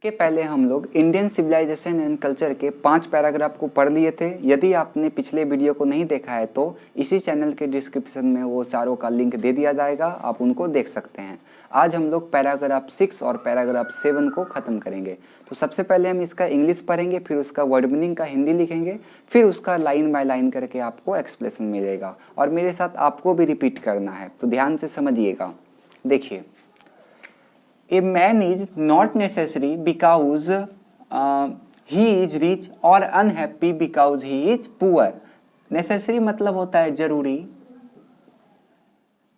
के पहले हम लोग इंडियन सिविलाइजेशन एंड कल्चर के 5 पैराग्राफ को पढ़ लिए थे। यदि आपने पिछले वीडियो को नहीं देखा है तो इसी चैनल के डिस्क्रिप्शन में वो चारों का लिंक दे दिया जाएगा, आप उनको देख सकते हैं। आज हम लोग पैराग्राफ 6 और पैराग्राफ 7 को ख़त्म करेंगे। तो सबसे पहले हम इसका इंग्लिश पढ़ेंगे, फिर उसका वर्ड मीनिंग का हिंदी लिखेंगे, फिर उसका लाइन बाय लाइन करके आपको एक्सप्लेनेशन मिलेगा और मेरे साथ आपको भी रिपीट करना है, तो ध्यान से समझिएगा। देखिए, A man is not necessary because he is rich or unhappy because he is poor. Necessary मतलब होता है जरूरी,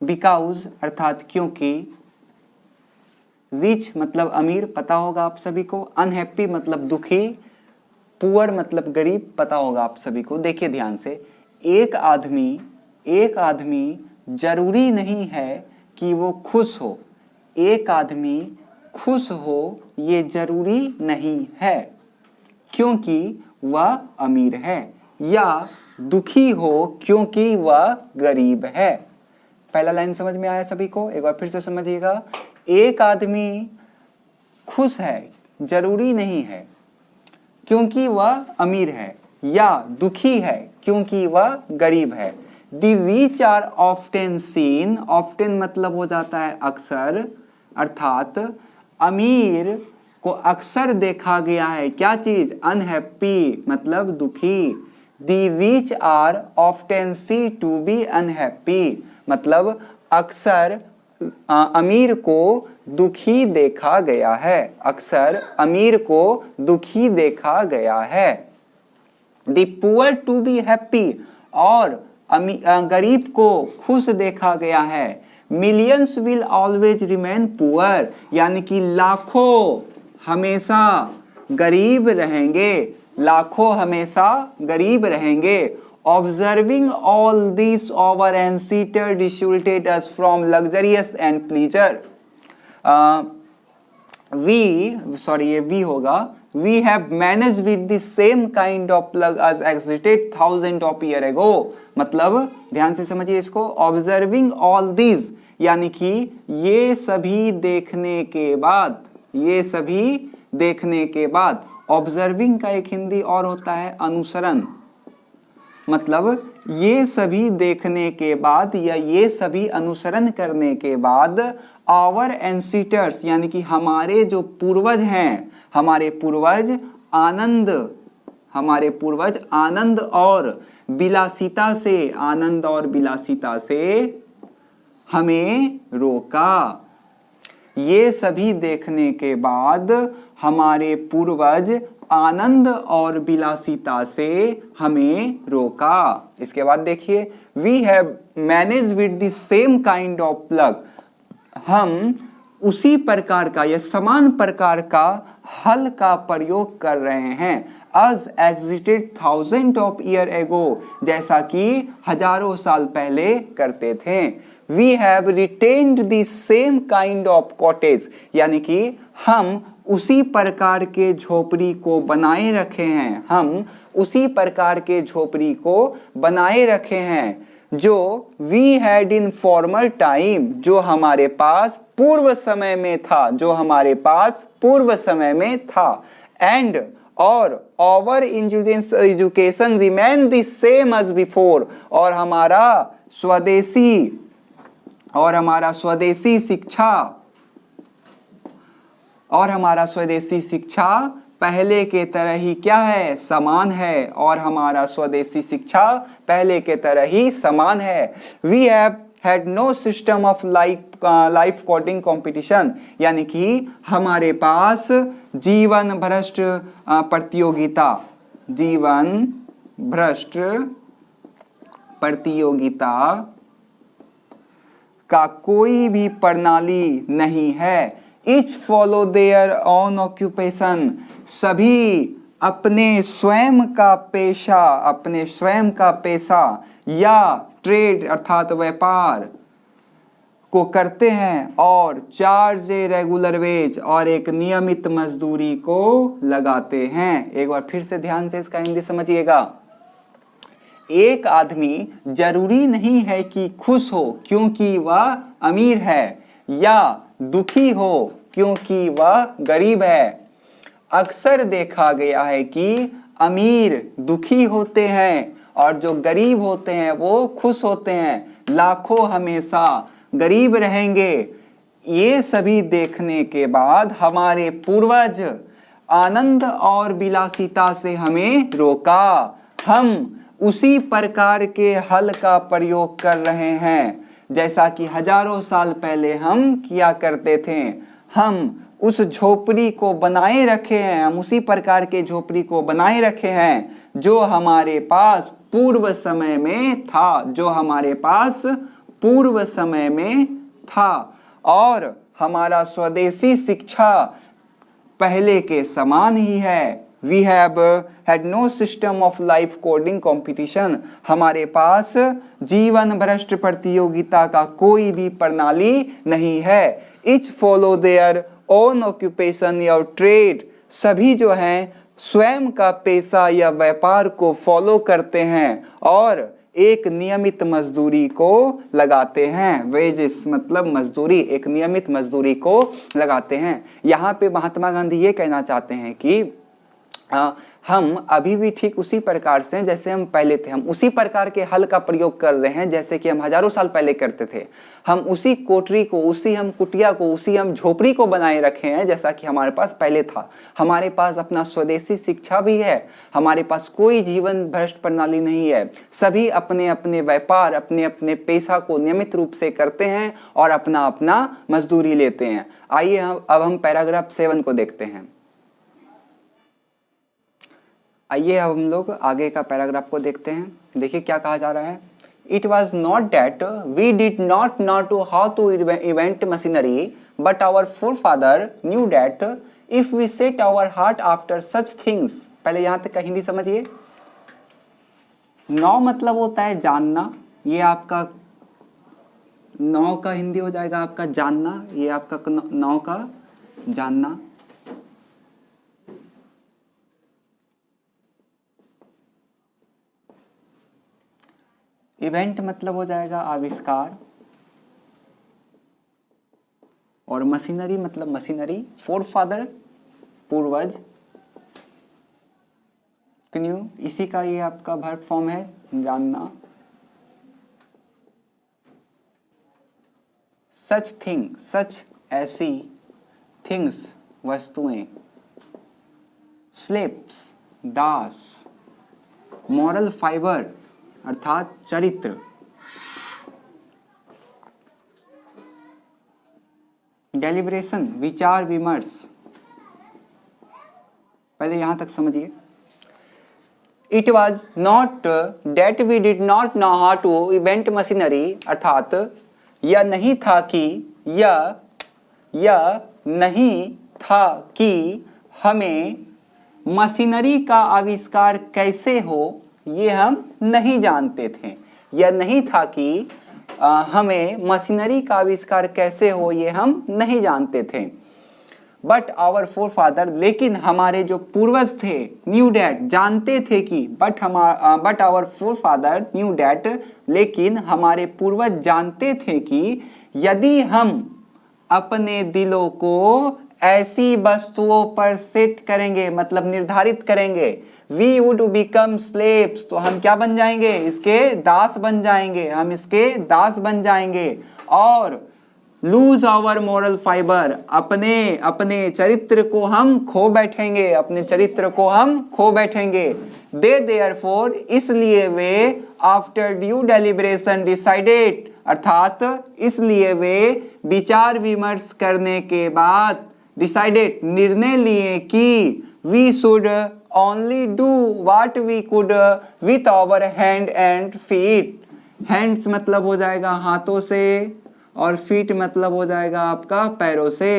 because अर्थात क्योंकि, rich मतलब अमीर, पता होगा आप सभी को, unhappy मतलब दुखी, poor मतलब गरीब, पता होगा आप सभी को। देखिए ध्यान से, एक आदमी जरूरी नहीं है कि वो खुश हो। एक आदमी खुश हो ये जरूरी नहीं है क्योंकि वह अमीर है, या दुखी हो क्योंकि वह गरीब है। पहला लाइन समझ में आया सभी को? एक बार फिर से समझिएगा। एक आदमी खुश है जरूरी नहीं है क्योंकि वह अमीर है, या दुखी है क्योंकि वह गरीब है। The rich are often seen, often मतलब हो जाता है अक्सर, अर्थात अमीर को अक्सर देखा गया है। क्या चीज? अनहैप्पी मतलब दुखी। The rich are often seen to be unhappy मतलब अक्सर अमीर को दुखी देखा गया है, अक्सर अमीर को दुखी देखा गया है। The poor to be happy और गरीब को खुश देखा गया है। Millions will always remain poor यानी कि लाखों हमेशा गरीब रहेंगे, लाखों हमेशा गरीब रहेंगे। Observing all this over and seater resulted us from luxurious and pleasure. We have managed with the same kind of plug as existed thousands of years ago। मतलब ध्यान से समझिए इसको। Observing all these यानी कि ये सभी देखने के बाद, ऑब्जर्विंग का एक हिंदी और होता है अनुसरण। मतलब ये सभी देखने के बाद या ये सभी अनुसरण करने के बाद, आवर एंसीटर्स यानी कि हमारे जो पूर्वज हैं, हमारे पूर्वज आनंद और विलासिता से हमें रोका। ये सभी देखने के बाद हमारे पूर्वज आनंद और विलासिता से हमें रोका। इसके बाद देखिए, we have manage with the same kind of plug. हम उसी प्रकार का या समान प्रकार का हल का प्रयोग कर रहे हैं। as existed thousands of years ago जैसा कि हजारों साल पहले करते थे। we have retained the same kind of cottage यानी कि हम उसी प्रकार के झोपड़ी को बनाए रखे हैं जो we had in former time जो हमारे पास पूर्व समय में था। and और our education remain the same as before और हमारा स्वदेशी शिक्षा पहले के तरह ही क्या है? समान है। और हमारा स्वदेशी शिक्षा पहले के तरह ही समान है। We have had no system of life coding competition यानी कि हमारे पास जीवन भ्रष्ट प्रतियोगिता का कोई भी प्रणाली नहीं है। Each follow their own occupation सभी अपने स्वयं का पेशा या ट्रेड अर्थात व्यापार को करते हैं और चार्ज रेगुलर वेज और एक नियमित मजदूरी को लगाते हैं। एक बार फिर से ध्यान से इसका हिंदी समझिएगा। एक आदमी जरूरी नहीं है कि खुश हो क्योंकि वह अमीर है, या दुखी हो क्योंकि वह गरीब है। अक्सर देखा गया है कि अमीर दुखी होते हैं और जो गरीब होते हैं वो खुश होते हैं, लाखों हमेशा गरीब रहेंगे। ये सभी देखने के बाद हमारे पूर्वज आनंद और विलासिता से हमें रोका। हम उसी प्रकार के हल का प्रयोग कर रहे हैं जैसा कि हजारों साल पहले हम किया करते थे। हम उस झोपड़ी को बनाए रखे हैं, हम उसी प्रकार के झोपड़ी को बनाए रखे हैं जो हमारे पास पूर्व समय में था, जो हमारे पास पूर्व समय में था। और हमारा स्वदेशी शिक्षा पहले के समान ही है। We have had no system of life coding competition. हमारे पास जीवन भ्रष्ट प्रतियोगिता का कोई भी प्रणाली नहीं है। Each follow their own occupation or trade. सभी जो हैं स्वयं का पेशा या व्यापार को फॉलो करते हैं और एक नियमित मजदूरी को लगाते हैं। वेजेस मतलब मजदूरी, एक नियमित मजदूरी को लगाते हैं। यहाँ पे महात्मा गांधी ये कहना चाहते हैं कि हम अभी भी ठीक उसी प्रकार से जैसे हम पहले थे, हम उसी प्रकार के हल का प्रयोग कर रहे हैं जैसे कि हम हजारों साल पहले करते थे। हम उसी कोठरी को, उसी हम कुटिया को, उसी हम झोपड़ी को बनाए रखे हैं जैसा कि हमारे पास पहले था। हमारे पास अपना स्वदेशी शिक्षा भी है, हमारे पास कोई जीवन भ्रष्ट प्रणाली नहीं है। सभी अपने अपने व्यापार, अपने अपने पेशा को नियमित रूप से करते हैं और अपना अपना मजदूरी लेते हैं। आइए अब हम पैराग्राफ 7 को देखते हैं। आइए अब हम लोग आगे का पैराग्राफ को देखते हैं। देखिए क्या कहा जा रहा है। It was not that we did not know how to invent machinery, but our forefather knew that if we set our heart after such things। पहले यहाँ तक का हिंदी समझिए। नौ मतलब होता है जानना, ये आपका नौ का हिंदी हो जाएगा आपका जानना, ये आपका नौ का जानना। इवेंट मतलब हो जाएगा आविष्कार और मशीनरी मतलब मशीनरी। फोरफादर पूर्वज, न्यू इसी का ये आपका वर्ब फॉर्म है जानना। सच थिंग, सच ऐसी, थिंग्स वस्तुएं, स्लेप्स दास, मॉरल फाइबर अर्थात चरित्र, डेलिब्रेशन विचार विमर्श। पहले यहां तक समझिए। It was not that we did not know how to event machinery, अर्थात यह नहीं था कि हमें मशीनरी का आविष्कार कैसे हो ये हम नहीं जानते थे। यह नहीं था कि हमें मशीनरी का आविष्कार कैसे हो ये हम नहीं जानते थे। बट आवर फोरफादर, लेकिन हमारे जो पूर्वज थे, न्यू डैट जानते थे कि, बट आवर फोरफादर न्यू डैट, लेकिन हमारे पूर्वज जानते थे कि यदि हम अपने दिलों को ऐसी वस्तुओं पर सेट करेंगे मतलब निर्धारित करेंगे, We would become slaves, तो हम क्या बन जाएंगे, इसके दास बन जाएंगे, हम इसके दास बन जाएंगे। और lose our moral fiber, अपने चरित्र को हम खो बैठेंगे, अपने चरित्र को हम खो बैठेंगे। They therefore, इसलिए वे after due deliberation decided, अर्थात इसलिए वे विचार विमर्श करने के बाद decided निर्णय लिए कि we should only do what we could with our hand and feet। hands मतलब हो जाएगा हाथों से और feet मतलब हो जाएगा आपका पैरों से।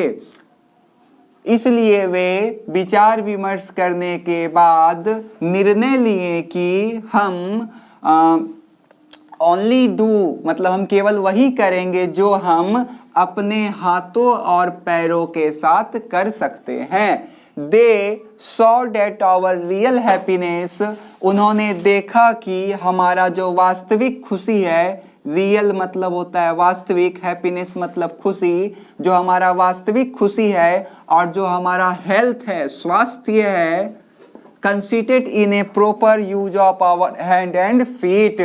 इसलिए वे विचार विमर्श करने के बाद निर्णय लिए कि हम only do मतलब हम केवल वही करेंगे जो हम अपने हाथों और पैरों के साथ कर सकते हैं। They saw that our real happiness, उन्होंने देखा कि हमारा जो वास्तविक खुशी है, रियल मतलब होता है वास्तविक, हैप्पीनेस मतलब खुशी, जो हमारा वास्तविक खुशी है, और जो हमारा हेल्थ है, स्वास्थ्य है, consisted in a proper use of our hand and feet,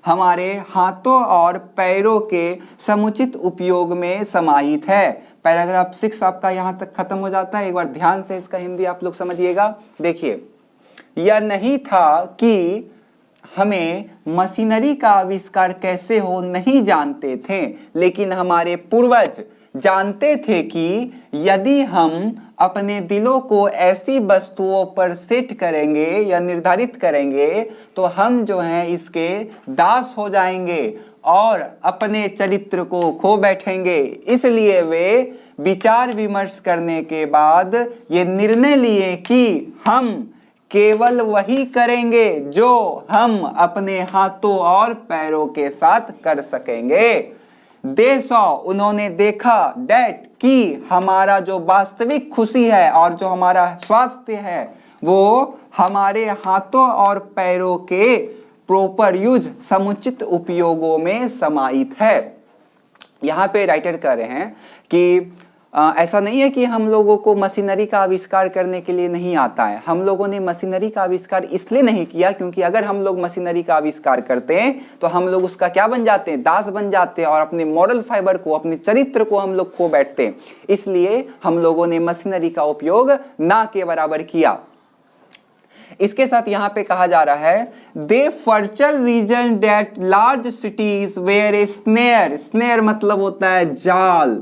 हमारे हाथों और पैरों के समुचित उपयोग में समाहित है। पैराग्राफ 6 आपका यहां तक खत्म हो जाता है। एक बार ध्यान से इसका हिंदी आप लोग समझिएगा। देखिए, यह नहीं था कि हमें मशीनरी का आविष्कार कैसे हो नहीं जानते थे, लेकिन हमारे पूर्वज जानते थे कि यदि हम अपने दिलों को ऐसी वस्तुओं पर सेट करेंगे या निर्धारित करेंगे तो हम जो हैं इसके दास हो जाएंगे और अपने चरित्र को खो बैठेंगे। इसलिए वे विचार विमर्श करने के बाद ये निर्णय लिए कि हम केवल वही करेंगे जो हम अपने हाथों और पैरों के साथ कर सकेंगे। They saw, उन्होंने देखा, that, कि हमारा जो वास्तविक खुशी है और जो हमारा स्वास्थ्य है वो हमारे हाथों और पैरों के प्रॉपर यूज, समुचित उपयोगों में समाहित है। यहाँ पे राइटर कह रहे हैं कि ऐसा नहीं है कि हम लोगों को मशीनरी का आविष्कार करने के लिए नहीं आता है। हम लोगों ने मशीनरी का आविष्कार इसलिए नहीं किया क्योंकि अगर हम लोग मशीनरी का आविष्कार करते हैं तो हम लोग उसका क्या बन जाते हैं, दास बन जाते हैं और अपने मॉरल फाइबर को, अपने चरित्र को हम लोग खो बैठते हैं। इसलिए हम लोगों ने मशीनरी का उपयोग ना के बराबर किया। इसके साथ यहां पे कहा जा रहा है the further reason that large cities where a snare, snare मतलब होता है जाल,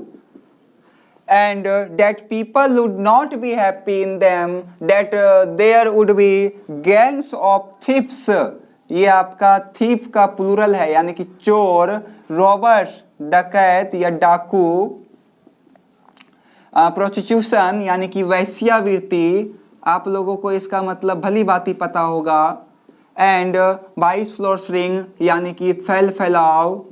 and that people would not be happy in them, that there would be gangs of thieves, ये आपका thief का प्लूरल है यानी कि चोर, robbers डकैत या डाकू, prostitution यानी कि वैश्यावृत्ति, आप लोगों को इसका मतलब भली भांति पता होगा, and vice flourishing यानी कि फैल फैलाव,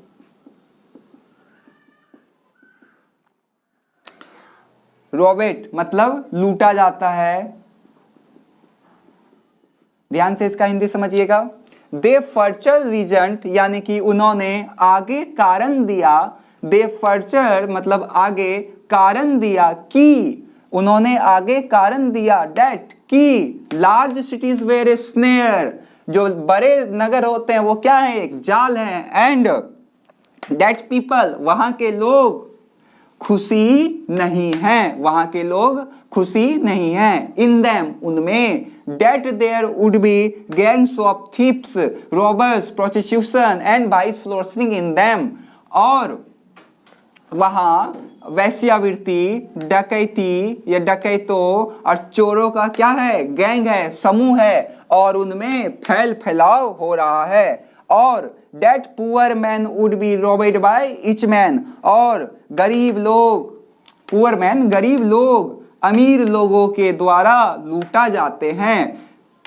रॉबेट मतलब लूटा जाता है। ध्यान से इसका हिंदी समझिएगा। दे फर्चर रीजंट यानी कि उन्होंने आगे कारण दिया, दे फर्चर मतलब आगे कारण दिया कि, उन्होंने आगे कारण दिया डेट कि large cities where a snare, जो बड़े नगर होते हैं वो क्या है, एक जाल है, एंड डेट पीपल वहां के लोग खुशी नहीं है, वहां के लोग खुशी नहीं है, इन देम उनमें, that there would be gangs of thieves, robbers, prostitution and vice flourishing in them, और वहां वैश्यावृत्ति, डकैती या डकैतों और चोरों का क्या है, गैंग है, समूह है, और उनमें फैल फैलाव हो रहा है, और that poor man would be robbed by each man, और गरीब लोग, poor man गरीब लोग अमीर लोगों के द्वारा लूटा जाते हैं।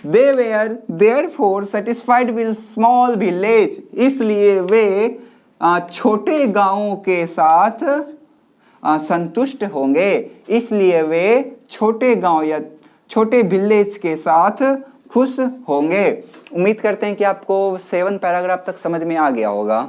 They were therefore satisfied with small village, इसलिए वे छोटे गांवों के साथ संतुष्ट होंगे, इसलिए वे छोटे गांव या छोटे विलेज के साथ खुश होंगे। उम्मीद करते हैं कि आपको 7 पैराग्राफ तक समझ में आ गया होगा।